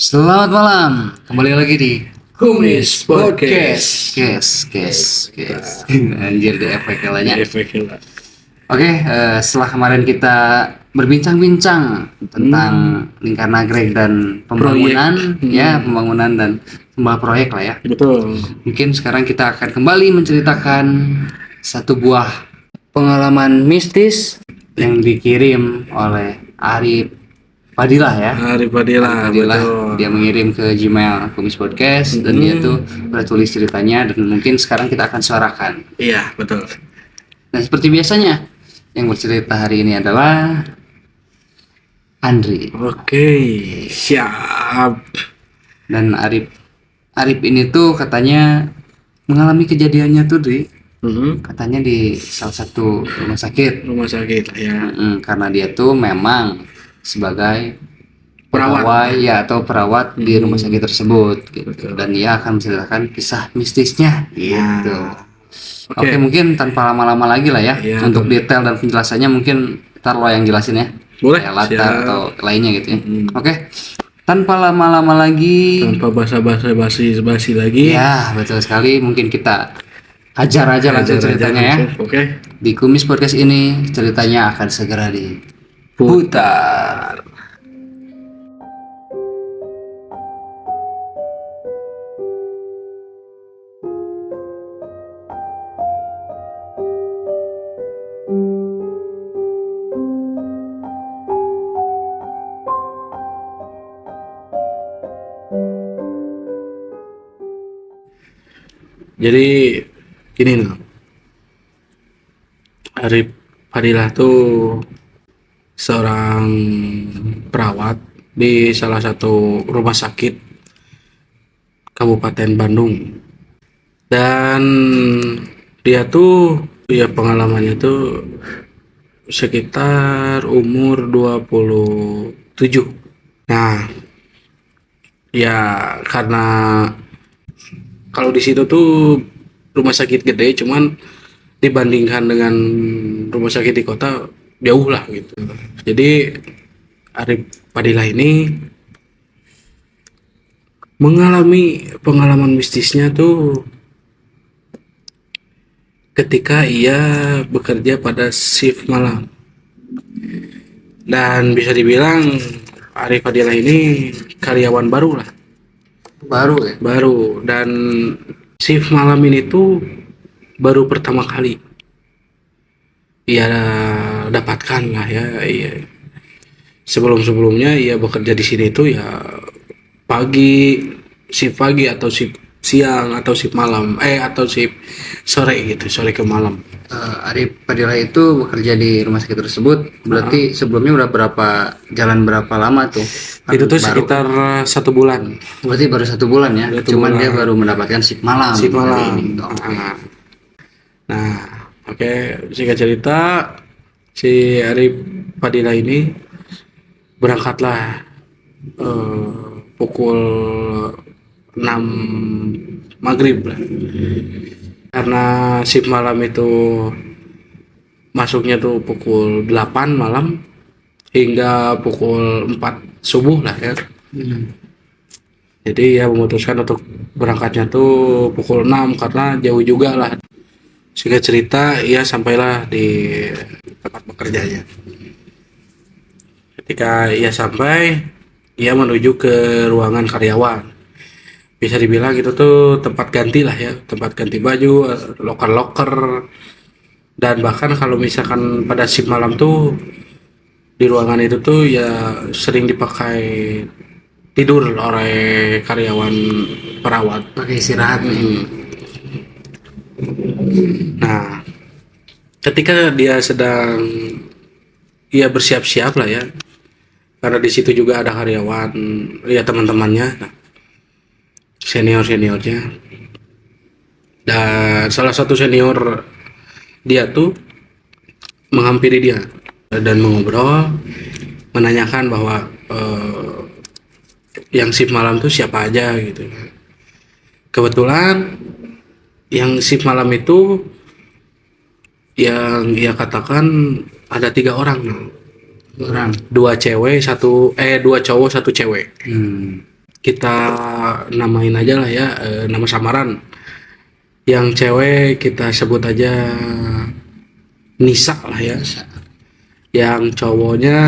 Selamat malam, kembali lagi di Kumis Podcast. Kes. Anjir di efek kalanya. Efeknya. Oke, setelah kemarin kita berbincang-bincang tentang lingkar nagrek dan pembangunan, pembangunan dan sebuah proyek lah ya. Betul. Mungkin sekarang kita akan kembali menceritakan satu buah pengalaman mistis yang dikirim oleh Arif Fadilah ya. Arif Fadilah, betul. Dia mengirim ke Gmail Kumis Podcast dan dia tuh udah tulis ceritanya dan mungkin sekarang kita akan suarakan. Iya, betul. Dan seperti biasanya yang bercerita hari ini adalah Andri. Oke, siap. Dan Arif ini tuh katanya mengalami kejadiannya tuh katanya di salah satu rumah sakit. Rumah sakit lah ya. Karena dia tuh memang sebagai Perawat. pegawai ya atau perawat di rumah sakit tersebut gitu. Betul. Dan dia akan menceritakan kisah mistisnya gitu. Oke, Oke. mungkin tanpa lama-lama lagi lah ya, Iya, untuk detail dan penjelasannya mungkin ntar lo yang jelasin ya. Boleh, Kayak latar siap. atau lainnya gitu ya. Oke. Tanpa lama-lama lagi. Tanpa basa-basi lagi. Ya, betul sekali. Mungkin kita hajar aja langsung ceritanya ya. langsung. Oke. Di Kumis Podcast ini ceritanya akan segera diputar. Jadi gini nih. Arif Fadilah tuh seorang perawat di salah satu rumah sakit Kabupaten Bandung. Dan dia tuh ya pengalamannya tuh sekitar umur 27. Nah, ya karena kalau di situ tuh rumah sakit gede, cuman dibandingkan dengan rumah sakit di kota jauh lah gitu. Jadi Arif Fadilah ini mengalami pengalaman mistisnya tuh ketika ia bekerja pada shift malam. Dan bisa dibilang Arif Fadilah ini karyawan baru lah. Baru dan shift malam ini tuh baru pertama kali ia dapatkan lah ya. Iya. Sebelumnya ia bekerja di sini tuh ya shift pagi atau shift siang atau shift malam atau shift sore gitu, sore ke malam. Arif Fadilah itu bekerja di rumah sakit tersebut. Berarti sebelumnya udah berapa lama tuh? Itu tuh sekitar 1 bulan. Berarti baru 1 bulan ya. Cuman dia baru mendapatkan shift malam. Shift malam. Ini. Nah, oke, singkat cerita si Arif Fadilah ini berangkatlah pukul 6 maghrib lah. Karena shift malam itu masuknya tuh pukul 8 malam hingga pukul 4 subuh lah ya. Jadi ya memutuskan untuk berangkatnya tuh pukul 6 karena jauh juga lah. Singkat cerita ia sampailah di tempat bekerjanya. Ketika ia sampai, ia menuju ke ruangan karyawan. Bisa dibilang itu tuh tempat ganti lah ya, tempat ganti baju, loker-loker. Dan bahkan kalau misalkan pada shift malam tuh di ruangan itu tuh ya sering dipakai tidur oleh karyawan perawat. Pakai istirahat nih. Nah, ketika dia sedang bersiap-siap lah ya, karena di situ juga ada karyawan, ya teman-temannya, seniornya, dan salah satu senior dia tuh menghampiri dia dan mengobrol, menanyakan bahwa yang shift malam tuh siapa aja gitu. Kebetulan yang shift malam itu yang ia katakan ada 3 orang. 2 cowok 1 cewek. kita namain aja lah ya, nama samaran. Yang cewek kita sebut aja Nisa lah ya. Yang cowoknya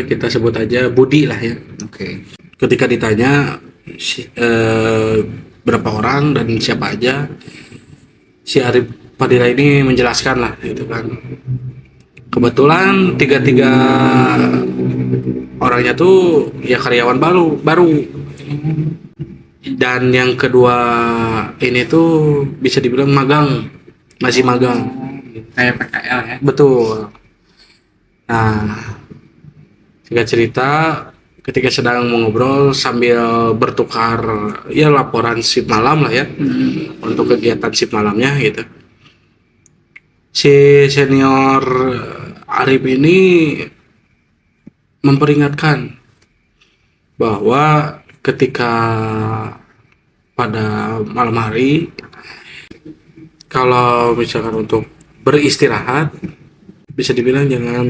kita sebut aja Budi lah ya. Oke. Ketika ditanya berapa orang dan siapa aja, si Arif Fadila ini menjelaskan lah gitu kan. Kebetulan tiga orangnya tuh ya karyawan baru. Dan yang kedua ini tuh bisa dibilang magang, masih magang. Kayak PKL ya. Betul. Nah, singkat cerita, ketika sedang mengobrol sambil bertukar ya laporan shift malam lah ya, untuk kegiatan shift malamnya gitu. Si senior Arif ini memperingatkan bahwa ketika pada malam hari, kalau misalkan untuk beristirahat, bisa dibilang jangan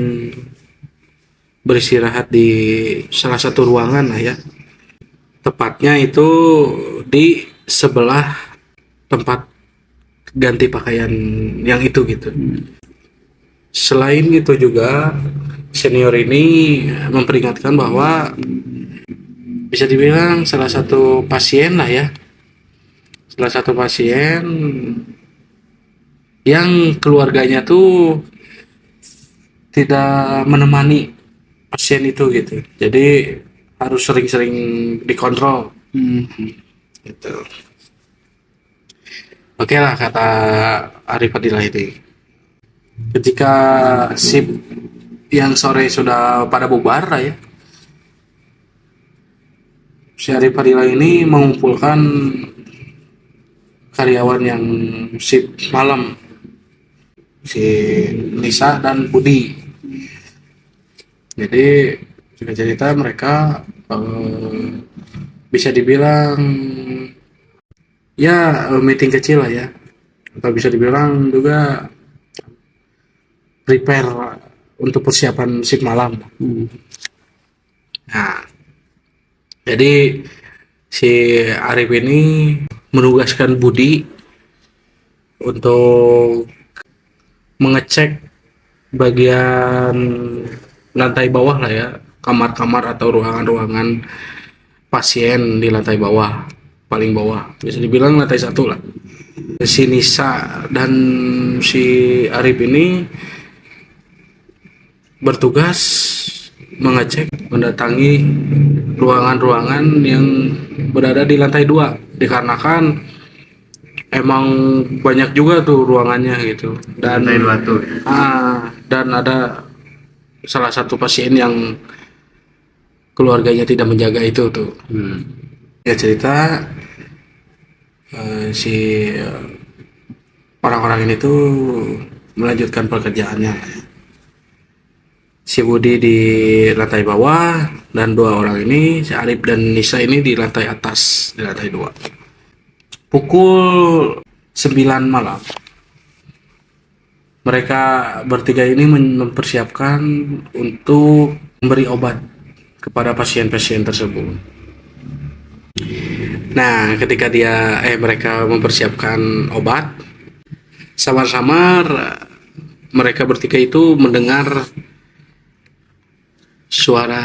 beristirahat di salah satu ruangan lah ya. Tepatnya itu di sebelah tempat ganti pakaian yang itu gitu. Selain itu juga senior ini memperingatkan bahwa bisa dibilang salah satu pasien lah ya. Salah satu pasien yang keluarganya tuh tidak menemani pasien itu gitu. Jadi harus sering-sering dikontrol gitu. Oke lah kata Arif Fadilah ini. Ketika shift yang sore sudah pada bubar lah ya, si Arif Fadilah ini mengumpulkan karyawan yang shift malam, si Nisa dan Budi. Jadi juga cerita mereka bisa dibilang ya meeting kecil lah ya, atau bisa dibilang juga prepare untuk persiapan shift malam. Nah, jadi si Arif ini menugaskan Budi untuk mengecek bagian lantai bawah lah ya, kamar-kamar atau ruangan-ruangan pasien di lantai bawah, paling bawah, bisa dibilang lantai 1 lah. Si Nisa dan si Arif ini bertugas mengecek, mendatangi ruangan-ruangan yang berada di lantai 2, dikarenakan emang banyak juga tuh ruangannya gitu. Dan Lantai 2 tuh. Dan ada salah satu pasien yang keluarganya tidak menjaga itu tuh. Ya cerita si orang-orang ini tuh melanjutkan pekerjaannya. Si Budi di lantai bawah dan 2 orang ini, si Arif dan Nisa ini di lantai atas, di lantai 2. Pukul 9 malam. Mereka bertiga ini mempersiapkan untuk memberi obat kepada pasien-pasien tersebut. Nah, ketika mereka mempersiapkan obat, samar-samar mereka bertiga itu mendengar suara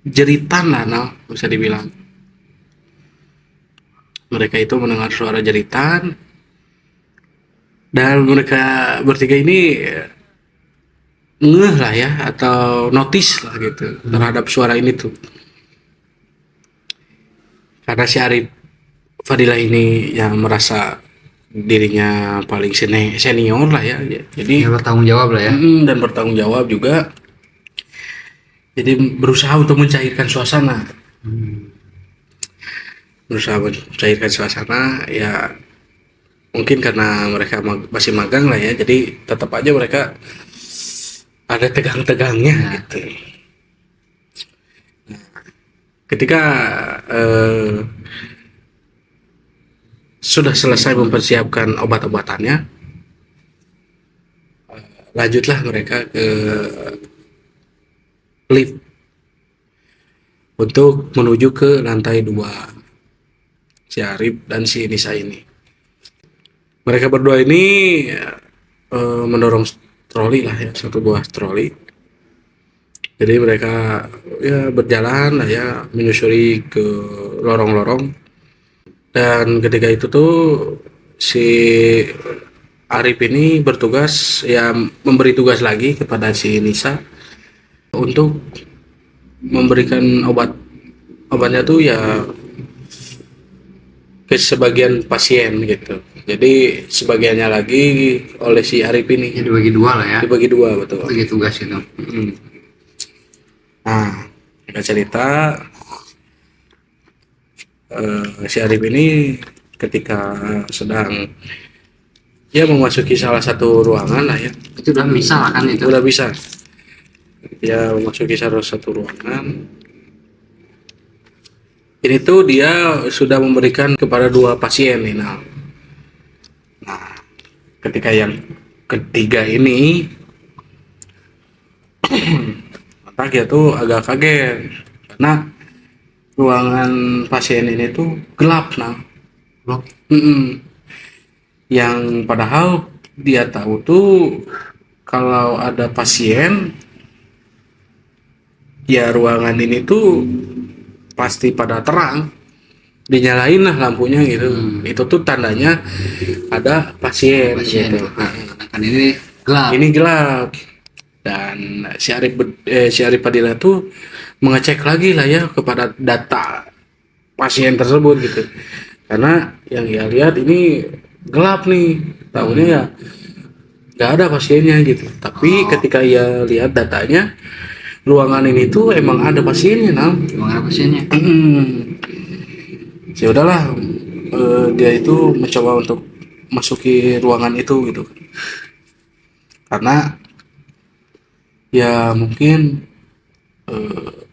jeritan lah, bisa dibilang. Mereka itu mendengar suara jeritan, dan mereka bertiga ini ngeh lah ya, atau notice lah gitu terhadap suara ini tuh. Karena si Arif Fadilah ini yang merasa dirinya paling senior lah ya, jadi Ya, bertanggung jawab lah ya. dan bertanggung jawab juga. Jadi berusaha untuk mencairkan suasana. Berusaha mencairkan suasana ya, mungkin karena mereka masih magang lah ya, jadi tetap aja mereka ada tegang-tegangnya gitu. Nah, ketika sudah selesai mempersiapkan obat-obatannya, lanjutlah mereka ke lift. untuk menuju ke lantai 2, si Arif dan si Nisa ini. Mereka berdua ini mendorong troli lah ya, satu buah troli. Jadi mereka ya berjalan lah ya, menyusuri ke lorong-lorong. Dan ketika itu tuh si Arif ini bertugas ya, memberi tugas lagi kepada si Nisa untuk memberikan obatnya tuh ya ke sebagian pasien gitu. Jadi sebagiannya lagi oleh si Arif ini. Ya, dibagi dua lah ya. Dibagi dua, betul. Bagi tugas itu. Nah, kita cerita si Arif ini ketika sedang ya memasuki salah satu ruangan lah ya. Itu udah misal kan itu. Udah bisa. Ya memasuki salah satu ruangan. Ini tuh dia sudah memberikan kepada 2 pasien nih. Nah, ketika yang ketiga ini maka dia tuh agak kaget karena ruangan pasien ini tuh gelap. Nah, Blok. yang padahal dia tahu tuh kalau ada pasien ya ruangan ini tuh pasti pada terang, dinyalain lah lampunya gitu. Itu tuh tandanya ada pasien gitu. Nah, Kan ini gelap. ini gelap. Dan si Arif Padilla tuh mengecek lagi lah ya kepada data pasien tersebut gitu. Karena yang dia lihat ini gelap nih, tahunya ya nggak ada pasiennya gitu. Tapi ketika ia lihat datanya, ruangan ini tuh emang ada pasiennya, Emang ada pasiennya. Ya udahlah, dia itu mencoba untuk masuki ruangan itu gitu. Karena ya mungkin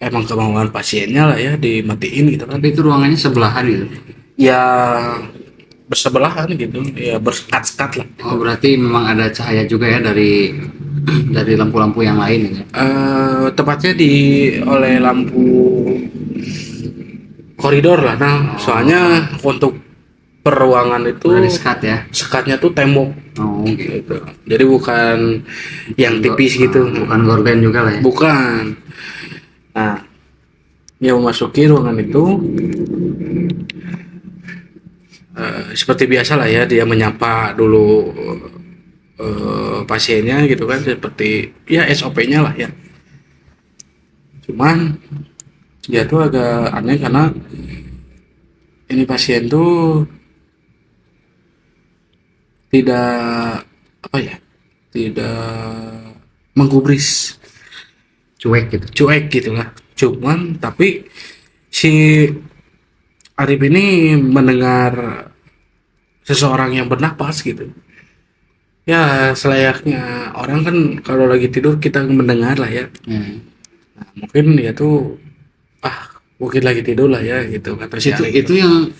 emang kemauan pasiennya lah ya dimatiin gitu kan. Tapi itu ruangannya sebelahan gitu. Ya bersebelahan gitu, ya bersekat-sekat lah. Oh, berarti memang ada cahaya juga ya dari lampu-lampu yang lain gitu. Tepatnya oleh lampu koridor lah. Nah, soalnya untuk per ruangan itu Udah di-sekat ya. sekatnya tuh tembok Oh, gitu. gitu. Jadi bukan yang tipis gitu. Bukan gorden juga lah ya. Bukan. Nah, dia memasuki ruangan itu seperti biasa lah ya, dia menyapa dulu pasiennya gitu kan, seperti ya SOP-nya lah ya. Cuman dia tuh agak aneh karena ini pasien tuh tidak menggubris, Cuek gitu. cuek gitulah. Cuman tapi si Arif ini mendengar seseorang yang bernapas gitu. Ya selayaknya orang kan kalau lagi tidur kita mendengar lah ya. Nah, mungkin dia tuh mungkin lagi tidur lah ya gitu kata si Arif. Itu yang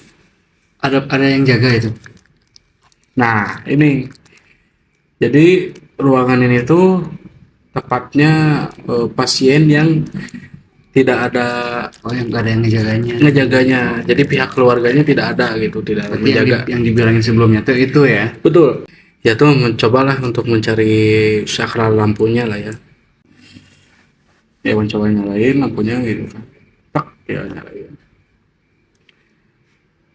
ada yang jaga itu. Nah ini jadi ruangan ini tuh tepatnya pasien yang tidak ada yang nggak ada yang ngejaganya. Jadi pihak keluarganya tidak ada gitu, tidak Berarti menjaga. yang dibilangin sebelumnya tuh itu ya. Betul. Ya tuh mencobalah untuk mencari sakral lampunya lah ya. Ya mencoba nyalain lampunya gitu kan. Tak ya nyalain.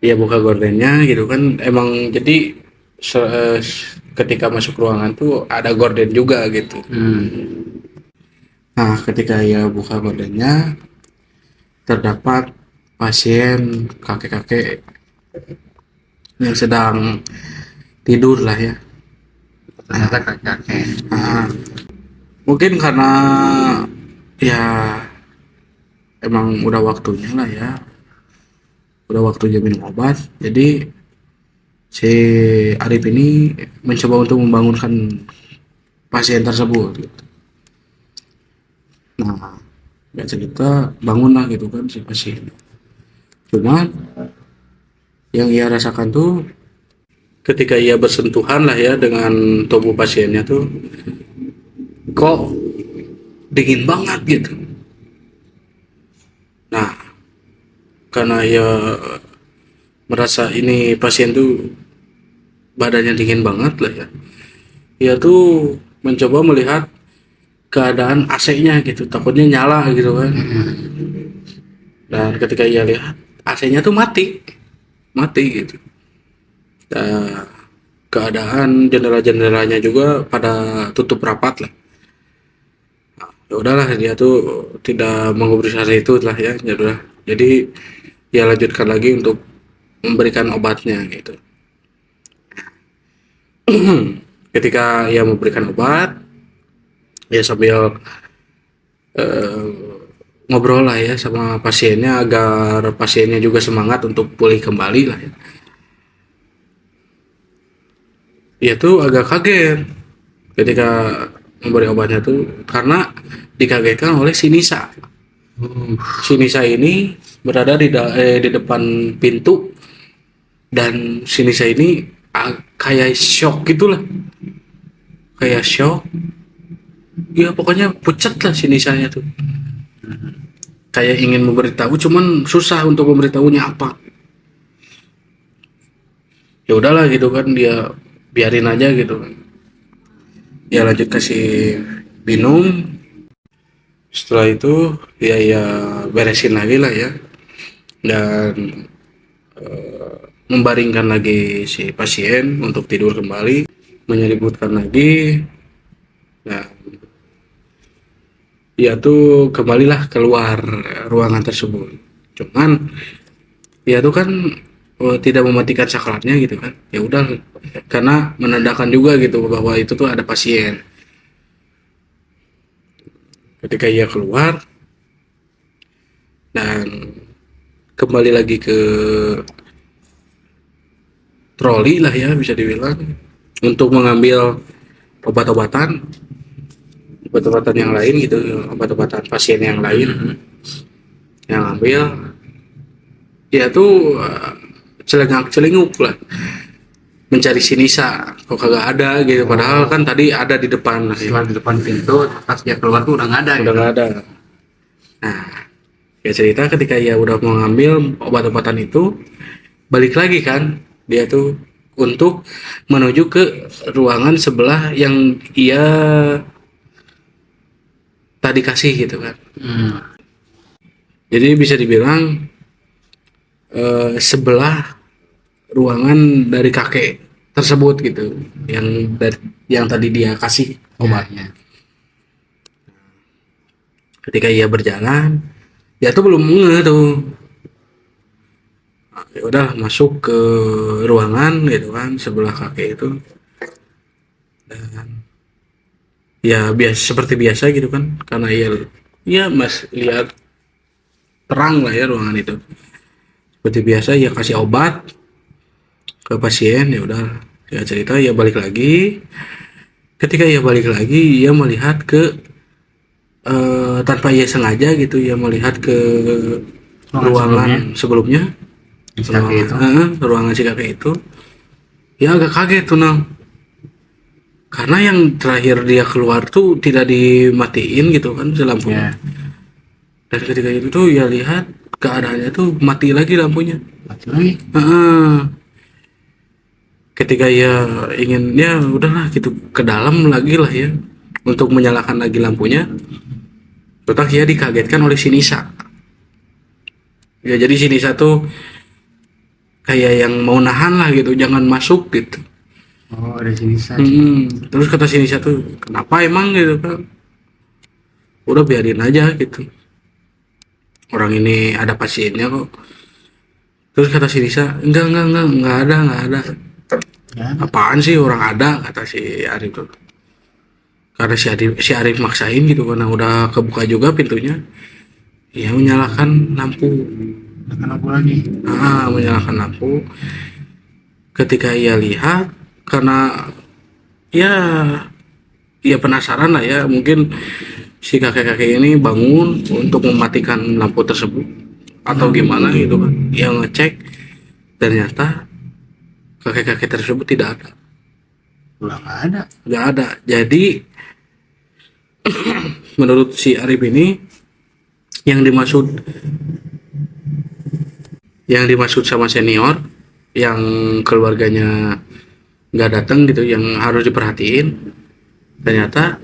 Ya buka gordennya gitu kan. Emang jadi ketika masuk ruangan tuh ada gorden juga gitu. Nah, ketika ia buka gordennya terdapat pasien kakek-kakek yang sedang tidur lah ya. Ternyata kakek. Nah, mungkin karena ya emang udah waktunya lah ya, udah waktunya minum obat, jadi si Arif ini mencoba untuk membangunkan pasien tersebut gitu. Nah, gak cerita bangun lah gitu kan si pasien. Cuman yang ia rasakan tuh ketika ia bersentuhan lah ya dengan tubuh pasiennya tuh kok dingin banget gitu. Nah, karena ia merasa ini pasien tuh badannya dingin banget lah ya, ia tuh mencoba melihat keadaan AC-nya gitu, takutnya nyala gitu kan. Dan ketika ia lihat AC-nya tuh mati gitu. Nah, keadaan jendela-jendelanya juga pada tutup rapat lah. Ya udahlah, dia tuh tidak mengubris hal itu lah ya, ya udah. Jadi dia lanjutkan lagi untuk memberikan obatnya gitu. Ketika ia memberikan obat, ya sambil eh, ngobrol lah ya sama pasiennya agar pasiennya juga semangat untuk pulih kembali lah ya. Dia tuh agak kaget ketika memberi obatnya tuh karena dikagetkan oleh si Nisa. Si Nisa ini berada di depan pintu, dan si Nisa ini kayak shock gitulah, kayak shock. Ya pokoknya pucat lah si Nisanya tuh. Kayak ingin memberitahu, cuman susah untuk memberitahunya apa. Ya udahlah gitu kan, dia biarin aja gitu kan. Dia lanjut kasih minum. Setelah itu ya beresin lagi lah ya, dan membaringkan lagi si pasien untuk tidur kembali, menyeliputkan lagi. Nah, dia tuh kembalilah keluar ruangan tersebut. Cuman dia tuh kan tidak mematikan saklarnya gitu kan. Ya udah, karena menandakan juga gitu bahwa itu tuh ada pasien. Ketika ia keluar dan kembali lagi ke troli lah ya, bisa dibilang, untuk mengambil obat-obatan yang lain gitu, obat-obatan pasien yang lain yang ambil. Dia tuh celengak-celinguk lah mencari si Nisa, kok kagak ada gitu, padahal kan tadi ada di depan lah ya. Setelah di depan pintu, pas dia keluar tuh udah nggak ada. Udah nggak ada. Nah, ya cerita ketika ia udah mau ngambil obat-obatan itu, balik lagi kan dia tuh untuk menuju ke ruangan sebelah yang ia tadi kasih gitu kan. Jadi bisa dibilang sebelah ruangan dari kakek tersebut gitu, yang tadi dia kasih obatnya. Ketika ia berjalan, dia tuh belum ngeh tuh. Ya udah masuk ke ruangan gitu kan sebelah kakek itu, dan ya seperti biasa gitu kan, karena ia mas lihat terang lah ya ruangan itu. Seperti biasa ia kasih obat ke pasien. Ya udah, ya cerita ia balik lagi. Ketika ia balik lagi, ia melihat ke tanpa ia sengaja gitu, ia melihat ke ruangan sebelumnya. Ruangan si kakek itu. Ya agak kaget tuh Nang, karena yang terakhir dia keluar tuh tidak dimatiin gitu kan si lampunya. Dan ketika itu tuh ya lihat keadaannya tuh mati lagi lampunya. Mati lagi. Ketika ya ingin, ya udahlah gitu, ke dalam lagi lah ya untuk menyalakan lagi lampunya, tetap ya dikagetkan oleh si Nisa. Ya jadi si Nisa tuh kayak yang mau nahan lah gitu, jangan masuk gitu. Oh, ada si Nisa. Terus kata si Nisa tuh, kenapa emang gitu kan? Udah biarin aja gitu, orang ini ada pasiennya kok. Terus kata si Nisa, enggak ada. Apaan sih orang ada, kata si Arif tuh. Karena si Arif maksain gitu, karena udah kebuka juga pintunya. Ya menyalakan lampu. Menyalakan lampu. Ketika ia lihat, karena ya penasaran lah ya, mungkin si kakek-kakek ini bangun untuk mematikan lampu tersebut atau gimana gitu kan. Ia ngecek, ternyata kakek-kakek tersebut tidak ada. Nggak ada. Jadi menurut si Arif ini, yang dimaksud yang dimaksud sama senior yang keluarganya nggak datang gitu, yang harus diperhatiin, ternyata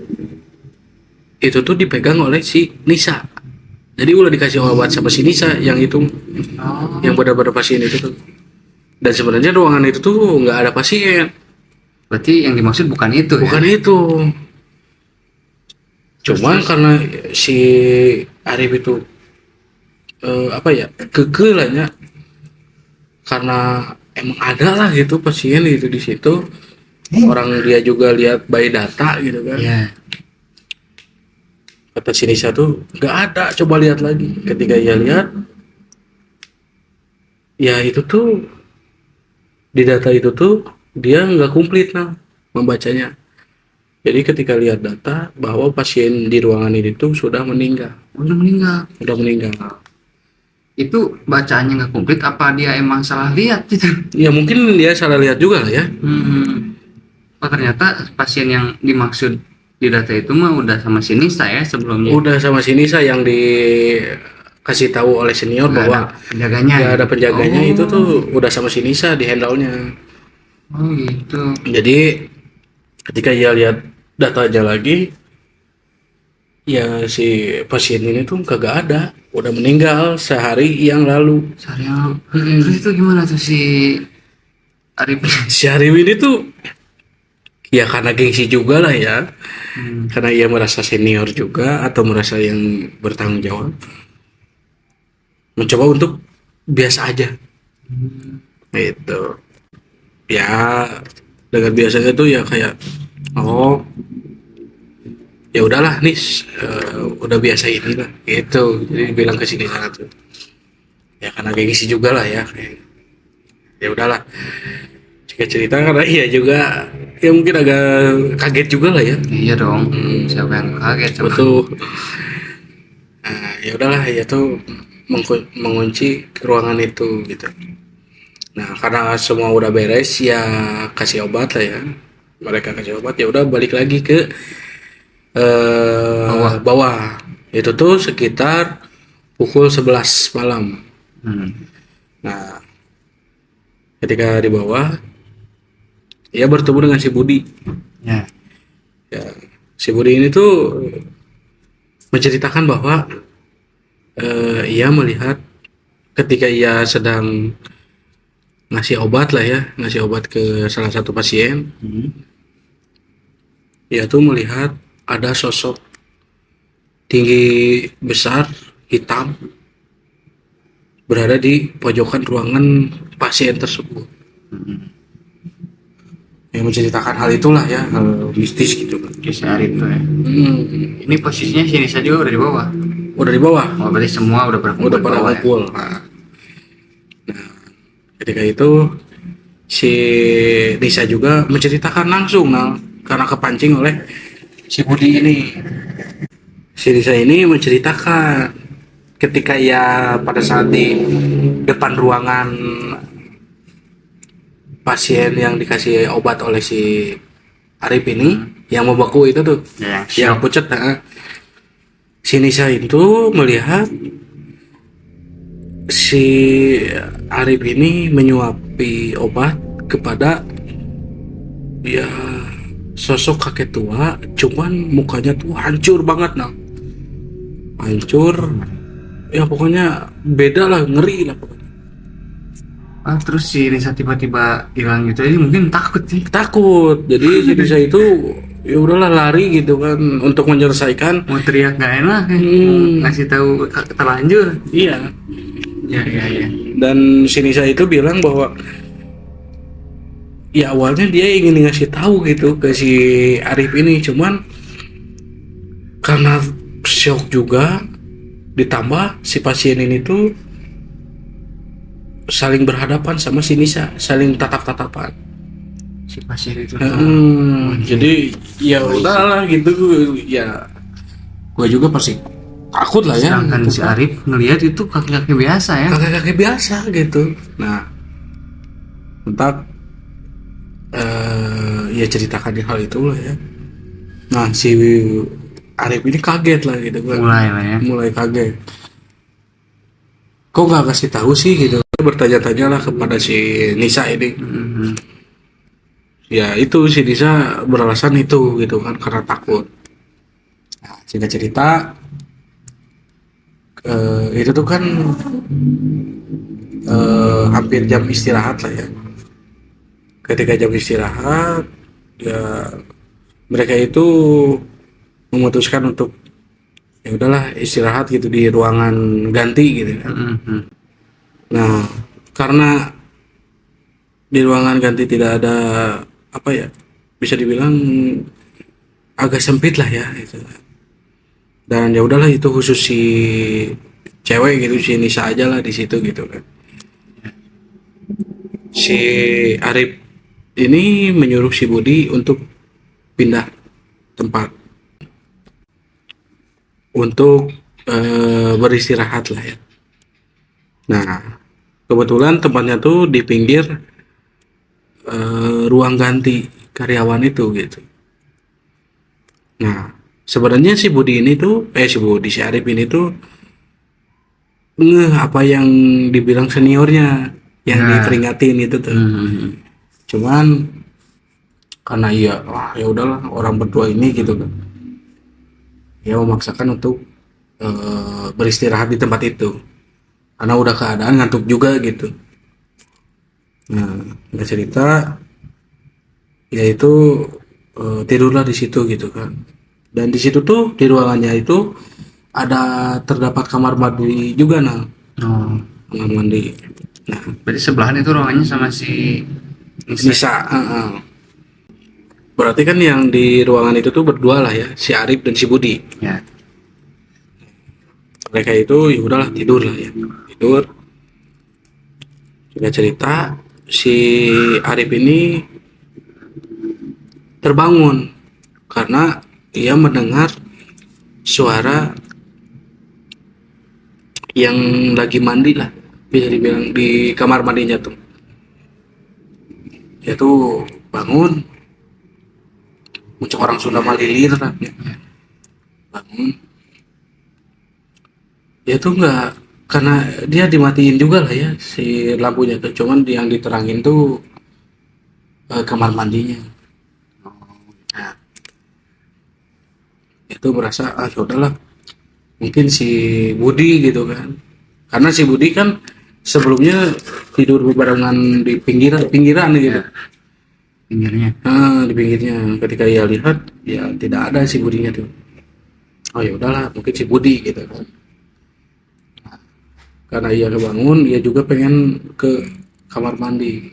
itu tuh dipegang oleh si Nisa. Jadi udah dikasih obat sama si Nisa yang itu, Oh, yang benar-benar pasien itu tuh. Dan sebenarnya ruangan itu tuh nggak ada pasien, berarti yang dimaksud bukan itu bukan ya? itu. Cuman Terus? karena si Arif itu apa ya, kekeh lah ya, karena emang ada lah gitu pasien itu di situ. Orang dia juga lihat by data gitu kan. Iya. Kata si Nisa tuh nggak ada, coba lihat lagi. Ketika ia lihat, ya itu tuh di data itu tuh dia nggak komplit nah membacanya. Jadi ketika lihat data bahwa pasien di ruangan ini tuh sudah meninggal, Udah meninggal. sudah meninggal. Itu bacaannya nggak komplit apa dia emang salah lihat gitu? Ya mungkin dia salah lihat juga lah ya. Oh, ternyata pasien yang dimaksud di data itu mah udah sama si Nisa ya sebelumnya. Udah sama si Nisa yang dikasih tahu oleh senior Nggak ada bahwa penjaganya. nggak ada penjaganya. Oh. Itu tuh udah sama si Nisa di handle-nya. Oh gitu. Jadi ketika ia lihat datanya lagi, ya si pasien ini tuh kagak ada, udah meninggal sehari yang lalu. Sehari yang lalu. Terus itu gimana tuh si Arif? Si Arif ini tuh ya karena gengsi juga lah ya, karena ia merasa senior juga atau merasa yang bertanggung jawab, mencoba untuk biasa aja gitu. Ya dengan biasanya tuh ya kayak, oh ya udahlah nih, udah biasa inilah gitu. Jadi bilang ke sini sana tuh ya karena gengsi juga lah ya, kayak, ya udahlah jika cerita, karena iya juga ya mungkin agak kaget juga lah ya. Iya dong. Siapa yang kaget coba? Betul. Nah, ya udahlah ya tuh mengunci ruangan itu gitu. Nah karena semua udah beres ya kasih obat lah ya, mereka kasih obat, ya udah balik lagi ke bawah. Itu tuh sekitar pukul 11 malam. Nah ketika di bawah ia bertemu dengan si Budi. Ya. Ya, si Budi ini tuh menceritakan bahwa ia melihat ketika ia sedang ngasih obat lah ya, ngasih obat ke salah satu pasien, ia tuh melihat ada sosok tinggi besar hitam berada di pojokan ruangan pasien tersebut. Yang menceritakan hal itulah ya, hal mistis gitu kan. Si Arif tuh ya. Ini posisinya si Nisa juga udah di bawah. Udah di bawah, Oh berarti semua udah berkumpul udah di pada bawah ya? ngumpul. Nah, ketika itu si Nisa juga menceritakan langsung nah, karena kepancing oleh si Budi ini. Si Nisa ini menceritakan ketika ia pada saat di depan ruangan pasien yang dikasih obat oleh si Arif ini, yang membeku itu tuh, Ya, yang pucat. Nah, si Nisa itu melihat si Arif ini menyuapi obat kepada ya sosok kakek tua, cuman mukanya tuh hancur banget nah, hancur ya pokoknya beda lah, ngeri lah pokoknya. Terus si Nisa tiba-tiba hilang gitu aja mungkin takut sih. Takut, jadi si Nisa itu ya udahlah lari gitu kan untuk menyelesaikan. Mau teriak gak enak ya. Ngasih tahu terlanjur. Iya. Ya. Dan si Nisa itu bilang bahwa ya awalnya dia ingin ngasih tahu gitu ke si Arif ini, cuman karena shock juga, ditambah si pasien ini tuh saling berhadapan sama si Nisa, saling tatap-tatapan. Si pasien itu. Jadi ya udahlah gitu ya, gue juga pasti takut lah ya. Sedangkan si Arif ngelihat itu kaki-kaki biasa ya. Kakek-kakek biasa gitu. Nah, entah ya ceritakan hal itu lah ya. Nah si Arif ini kaget lah gitu kan. Mulai lah ya. Mulai kaget. Kok nggak kasih tahu sih gitu? bertanya-tanyalah kepada si Nisa ini. Ya itu si Nisa beralasan itu gitu kan karena takut. Nah, singkat cerita itu tuh kan hampir jam istirahat lah ya. Ketika jam istirahat ya mereka itu memutuskan untuk ya udahlah istirahat gitu di ruangan ganti gitu kan. Nah, karena di ruangan ganti tidak ada apa ya, bisa dibilang agak sempit lah ya itu. Dan ya udahlah itu khusus si cewek gitu, si Nisa aja lah di situ gitu kan. Si Arif ini menyuruh si Budi untuk pindah tempat untuk beristirahat lah ya. Nah, kebetulan tempatnya tuh di pinggir ruang ganti karyawan itu gitu. Nah, sebenarnya si Budi ini tuh, si Arif ini tuh ngeh apa yang dibilang seniornya, yang diperingatin itu tuh. Cuman karena wah ya udahlah orang berdua ini gitu kan, ya memaksakan untuk beristirahat di tempat itu, karena udah keadaan ngantuk juga gitu. Nah, nggak cerita, yaitu tidurlah di situ gitu kan. Dan di situ tuh di ruangannya itu ada terdapat kamar mandi juga kamar mandi. Nah, Berarti sebelahan itu ruangannya sama si Nisa. Berarti kan yang di ruangan itu tuh berdua lah ya, si Arif dan si Budi. Ya. Mereka itu ya udahlah tidur lah ya, tidur. Juga cerita si Arif ini terbangun karena ia mendengar suara yang lagi mandi lah, bisa dibilang di kamar mandinya tuh. Dia tuh bangun, muncul orang Sunda malilir lah ya. Bangun, dia tuh nggak, karena dia dimatiin juga lah ya si lampunya tuh, cuman yang diterangin tuh kamar mandinya. Nah, itu merasa ya udahlah mungkin si Budi gitu kan, karena si Budi kan sebelumnya tidur bebarengan di pinggiran gitu. Pinggirnya. Nah, di pinggirnya ketika ia lihat ya tidak ada si Budinya tuh. Oh ya udahlah mungkin si Budi gitu kan. Nah, karena ia kebangun, ia juga pengen ke kamar mandi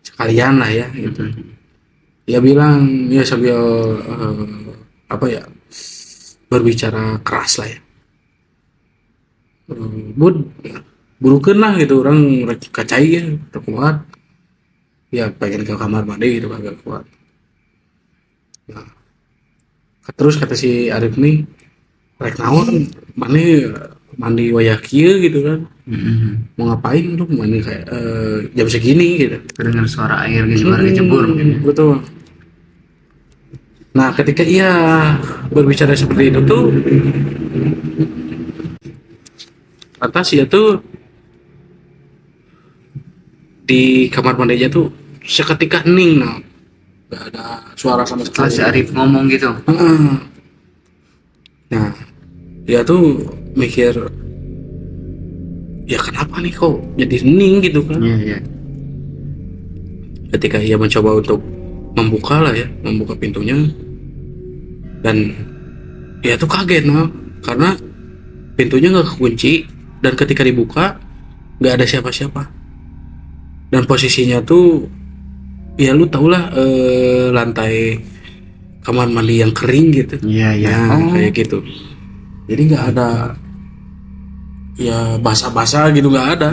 sekalian lah ya gitu. Ia bilang ya sambil apa ya, berbicara keras lah ya. Bud, burukeun lah gitu, orang rek kacai ya, rek kuat. Ya pengen ke kamar mandi gitu agak kuat. Nah, terus kata si Arif nih, rek naon, mandi mandi wayah kieu gitu kan. Mau ngapain lu mandi kayak jam segini gitu. Dengar suara air gitu baru kecebur. Betul. Nah, ketika ia berbicara seperti itu tuh, lantas ia tuh di kamar mandinya tuh seketika hening, nah, gak ada suara sama sekali. Si Arif ngomong gitu. Nah, dia tuh mikir, ya kenapa nih kok jadi hening gitu kan? Iya. Ketika ia mencoba untuk membuka lah ya, membuka pintunya, dan dia tuh kaget karena pintunya nggak kekunci, dan ketika dibuka nggak ada siapa-siapa, dan posisinya tuh ya lu tau lah lantai kamar mandi yang kering gitu. Iya. Nah, kayak gitu, jadi nggak ada ya basah-basah gitu, nggak ada.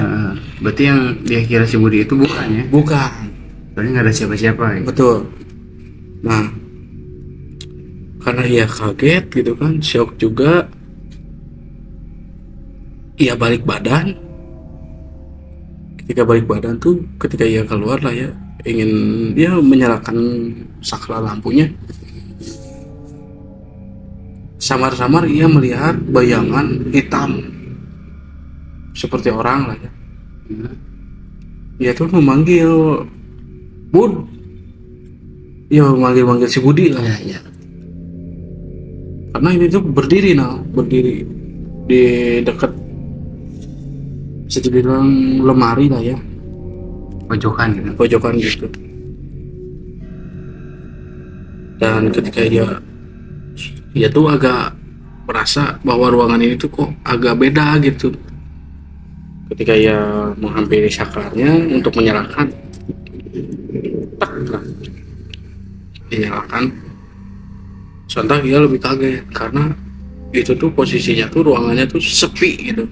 Berarti yang dia kira si Budi itu bukan ya? Bukan. Soalnya nggak ada siapa-siapa ya? Betul. Nah, karena ia kaget gitu kan, shock juga, ia balik badan. Ketika balik badan tuh, ketika ia keluar lah ya, ingin dia menyalakan saklar lampunya, samar-samar ia melihat bayangan hitam seperti orang lah ya, Dia tuh memanggil Bud, ya manggil-manggil si Budi lah. Ya, ya. Karena ini tuh berdiri di dekat, bisa dibilang lemari lah ya, Pojokan gitu. pojokan gitu. Dan ketika dia tuh agak merasa bahwa ruangan ini tuh kok agak beda gitu. Ketika ia menghampiri sakarnya untuk menyalakan, tak lah, dinyalakan. Sontak dia lebih kaget karena itu tuh posisinya tuh ruangannya tuh sepi gitu,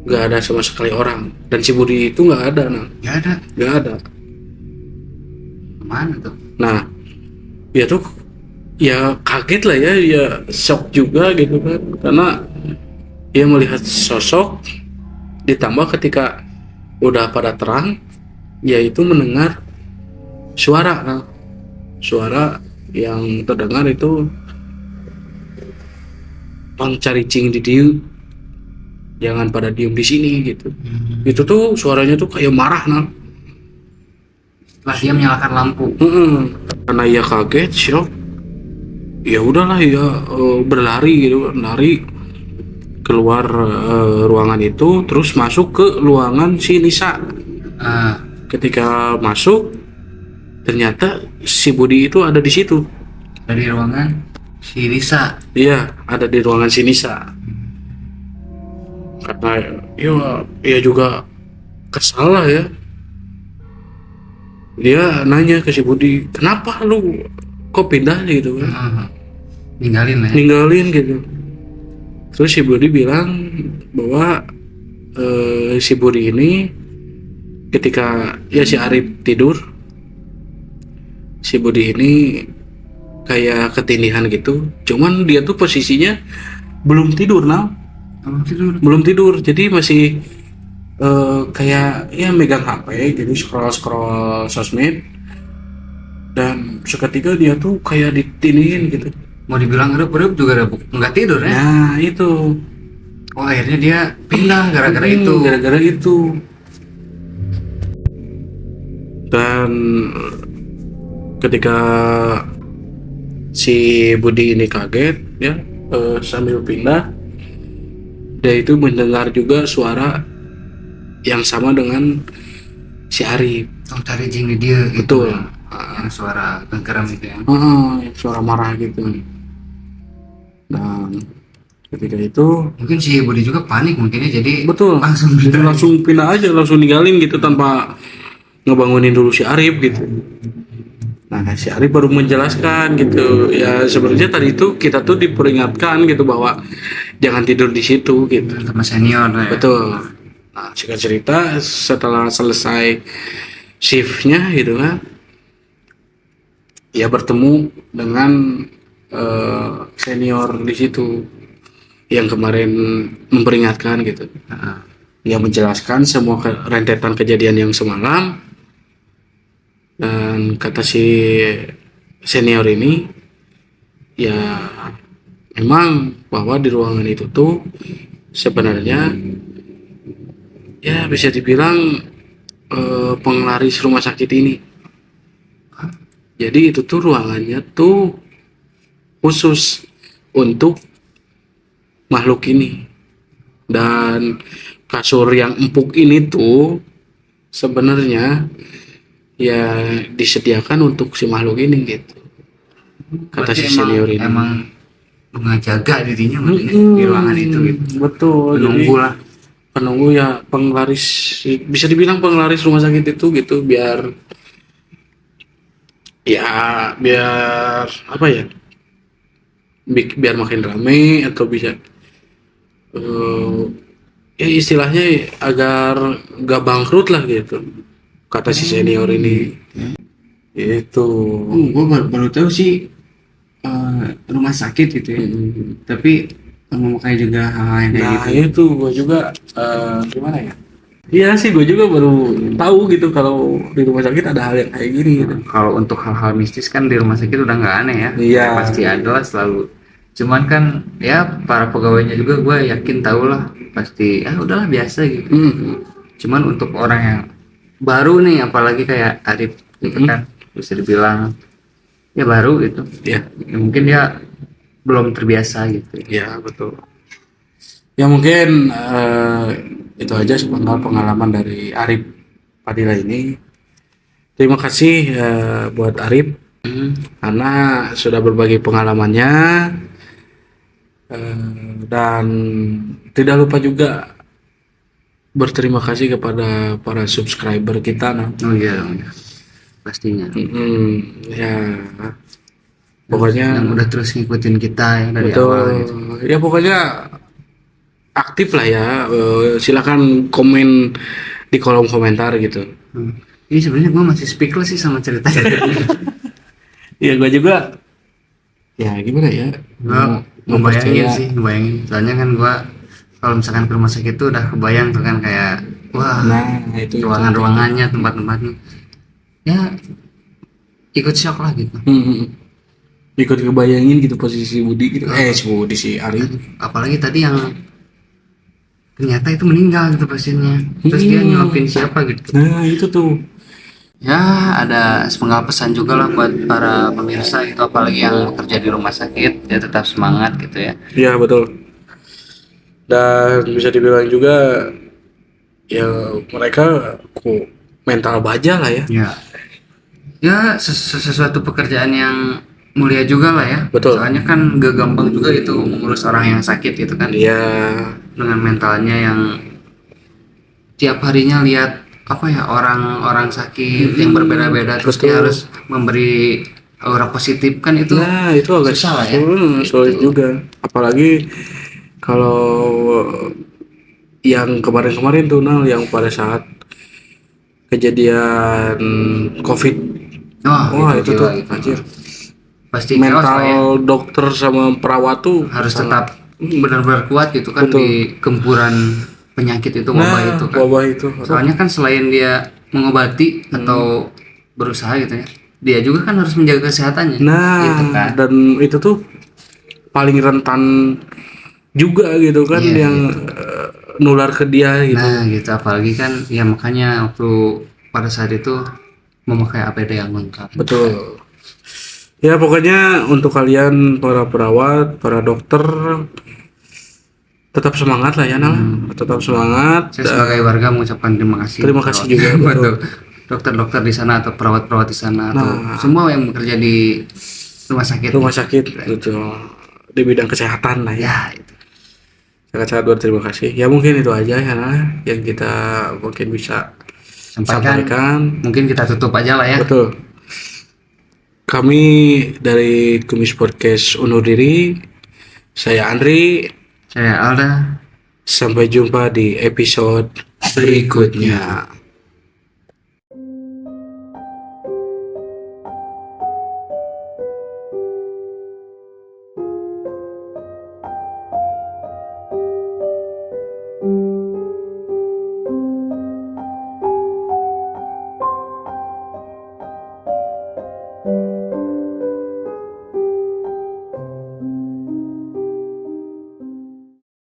nggak ada sama sekali orang, dan si Budi itu nggak ada. Nggak ada. Kemana tuh? Nah, dia tuh ya kaget lah ya, ya shock juga gitu kan, karena dia melihat sosok, ditambah ketika udah pada terang, yaitu mendengar suara. Nah, suara yang terdengar itu, "Pang cari cing di dieu, jangan pada diem di sini," gitu. Itu tuh suaranya tuh kayak marah. Nah, Setelah dia menyalakan lampu. karena ia kaget, shock, ya udahlah ya, berlari gitu, lari keluar ruangan itu, terus masuk ke ruangan si Nisa. Ketika masuk, ternyata si Budi itu ada di situ. Dari ruangan si Risa. Iya, ada di ruangan si Nisa. Karena ya juga kesal lah ya. Dia nanya ke si Budi, "Kenapa lu kok pindah?" gitu kan. Ninggalin lah ya. Ninggalin gitu. Terus si Budi bilang bahwa si Budi ini ketika ya si Arif tidur, si Budi ini kayak ketindihan gitu. Cuman dia tuh posisinya belum tidur. Belum tidur. Jadi masih kayak ya megang HP, jadi scroll sosmed, dan seketika dia tuh kayak ditindihin gitu. Mau dibilang redup juga nggak tidur ya. Nah itu. Oh, akhirnya dia pindah gara-gara itu. Gara-gara itu. Dan ketika si Budi ini kaget ya, sambil pindah, dia itu mendengar juga suara yang sama dengan si Arif. Oh, cari jing di dia gitu. Betul. Yang suara genggaram itu ya. Suara marah gitu. Dan ketika itu Mungkin si Budi juga panik mungkin ya, jadi betul, jadi langsung pindah aja, langsung ninggalin gitu tanpa ngebangunin dulu si Arif gitu. Nah, si Arif baru menjelaskan gitu ya, sebenarnya tadi itu kita tuh diperingatkan gitu bahwa jangan tidur di situ gitu, sama senior lah ya. betul. Nah, singkat cerita, setelah selesai shiftnya gitu kan, ya bertemu dengan senior di situ yang kemarin memperingatkan gitu. Dia menjelaskan semua rentetan kejadian yang semalam, dan kata si senior ini ya memang bahwa di ruangan itu tuh sebenarnya ya bisa dibilang penglaris rumah sakit ini. Jadi itu tuh ruangannya tuh khusus untuk makhluk ini, dan kasur yang empuk ini tuh sebenarnya ya disediakan untuk si makhluk ini gitu, kata si senior ini. Emang mengajaga dirinya di ruangan itu gitu. Betul, Penunggu lah. Penunggu ya, penglaris, bisa dibilang penglaris rumah sakit itu gitu, biar apa ya, biar makin ramai, atau bisa ya istilahnya agar gak bangkrut lah gitu, kata si senior ini. Itu Gue baru tahu sih rumah sakit gitu ya. Tapi memakai juga hal-hal yang kayak nah gitu. itu gue juga gimana ya, iya sih, gue juga baru tahu gitu kalau di rumah sakit ada hal yang kayak gini gitu. Kalau untuk hal-hal mistis kan di rumah sakit udah nggak aneh ya. Iya. Pasti ada lah selalu. Cuman kan ya para pegawainya juga gue yakin tahu lah, pasti udahlah biasa gitu. Cuman untuk orang yang baru nih, apalagi kayak Arif gitu kan, bisa dibilang ya baru gitu. Ya, Ya, mungkin dia belum terbiasa gitu. ya betul. Ya mungkin itu aja sepenggal pengalaman dari Arif Padilla ini. Terima kasih buat Arif karena sudah berbagi pengalamannya. Dan tidak lupa juga berterima kasih kepada para subscriber kita. Nah. Oh iya, pastinya. Ya, pokoknya yang udah terus ngikutin kita ya dari betul. awal gitu. Ya pokoknya aktif lah ya. Silakan komen di kolom komentar gitu. Ini sebenarnya gue masih speechless sih sama ceritanya. Ya gue juga. Ya gimana ya? Ngebayangin. Soalnya kan gue kalau misalkan ke rumah sakit itu udah kebayang tuh kan kayak wah, Nah itu ruangan-ruangannya, tempat-tempatnya. Ya ikut shock lah gitu. Ikut kebayangin gitu posisi Budi gitu. Si Budi si Arif. Apalagi tadi yang ternyata itu meninggal gitu pasiennya. Terus dia nyuapin siapa gitu. Nah itu tuh. Ya ada sepenggal pesan juga lah buat para pemirsa itu, apalagi yang bekerja di rumah sakit, ya tetap semangat gitu ya. Iya betul. Dan bisa dibilang juga ya mereka mental baja lah ya. Ya sesuatu pekerjaan yang mulia juga lah ya. Betul. Soalnya kan gak gampang juga itu mengurus orang yang sakit gitu kan. Iya. Dengan mentalnya yang tiap harinya lihat orang-orang sakit yang berbeda-beda, terus dia harus memberi aura positif kan, itu Nah itu agak susah lah ya. Sulit juga, apalagi kalau yang kemarin-kemarin tuh yang pada saat kejadian COVID. Wah itu tuh anjir. Pasti mental dokter sama perawat tuh harus tetap benar-benar kuat gitu kan. Betul. Di gempuran penyakit itu, wabah itu kan. Soalnya kan selain dia mengobati atau berusaha gitu ya, dia juga kan harus menjaga kesehatannya. Gitu kan. Dan itu tuh paling rentan juga gitu kan, yang nular ke dia gitu. Nah gitu, apalagi kan ya makanya waktu pada saat itu memakai APD yang lengkap. Betul. Ya pokoknya untuk kalian para perawat, para dokter, tetap semangat lah ya tetap semangat. Saya sebagai warga mengucapkan terima kasih. Terima kasih juga betul. Dokter-dokter di sana atau perawat-perawat di sana atau semua yang bekerja di rumah sakit gitu, di bidang kesehatan lah ya. Itu. Sangat-sangat berterima kasih. Ya mungkin itu aja ya yang kita mungkin bisa sampaikan. Mungkin kita tutup aja lah ya. Betul. Kami dari Kumis Podcast undur diri. Saya Andri. Saya Alda. Sampai jumpa di episode berikutnya.